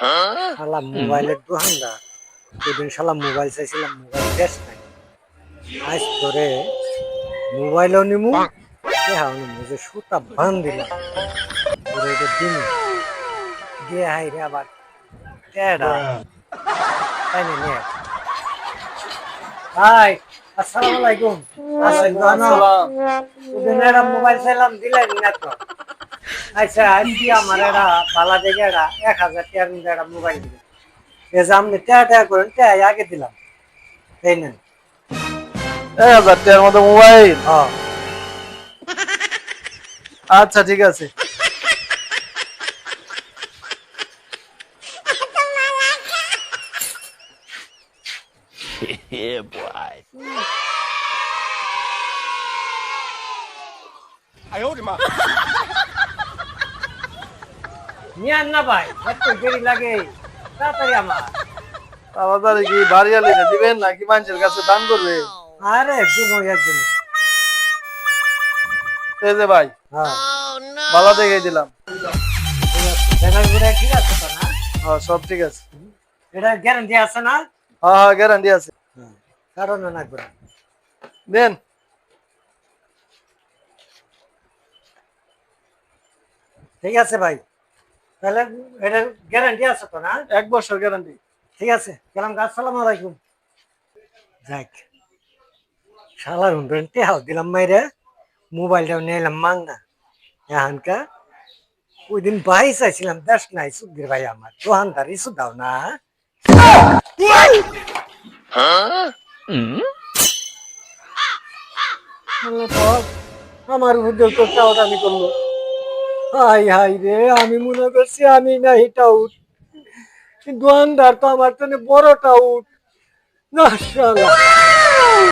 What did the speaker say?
শালা মোবাইলের দোকানদার ওইদিন শালা মোবাইল চাইছিলাম, মোবাইল ক্যাশ নাই। আজ তোরে মোবাইলও নিমু, হ্যাঁ নিমু, যে সুতা বান দিলাম তোরে এটা দিমু দিয়ে হাই রে আবার টেডা তাই না নে। হাই, আসসালামু আলাইকুম। আছেন জানো ওদিন একটা মোবাইল চাইলাম, দিলেন না তো। আচ্ছা আজকে আমার একটা বালা দেখে একটা 1000 টাকার মধ্যে একটা মোবাইল দিবে, এই যে আপনি টাকা টাকা করেন, টাকা আগে দিলাম, এই নেন। 1000 টাকার মতো মোবাইল? হ্যাঁ আচ্ছা ঠিক আছে। Yeah, boy. নিয়ান না ভাই, এত দেরি লাগে, তাড়াতাড়ি আমার। তাড়াতাড়ি কি বাড়ি আলি দিবেন নাকি মানুষের কাছে দান করবে? আরে একদিন ওই একদিন। এই যে ভাই, হ্যাঁ ভালো দেখে দিলাম। ঠিক আছে, দেখা ঠিক আছে তো না? হ্যাঁ সব ঠিক আছে। এটা গ্যারান্টি আছে না? হ্যাঁ হ্যাঁ গ্যারান্টি আছে। কারণ না করে দেন। ঠিক আছে ভাই, তাহলে এটা গ্যারান্টি আছে তো না? 1 বছর গ্যারান্টি। ঠিক আছে, গেলাম। আসসালামু আলাইকুম। যাক, শালার হুন্ড্রেন্টে হাও দিলাম মাইরে, মোবাইলটাও নিলাম মাংনা। এখানকা ওই দিন ভাই চাইছিলাম, দেশ নাই সুদ্দির ভাই, আমার দোকানদার ইস্যু দাও না। আল্লাহ পাক আমার উদ্যোগ তো টাউটামি করলো। হাই হাই রে, আমি মনে করছি আমি না টাউট, দোকানদার তো আমার জন্য বড় টাউট। না শালা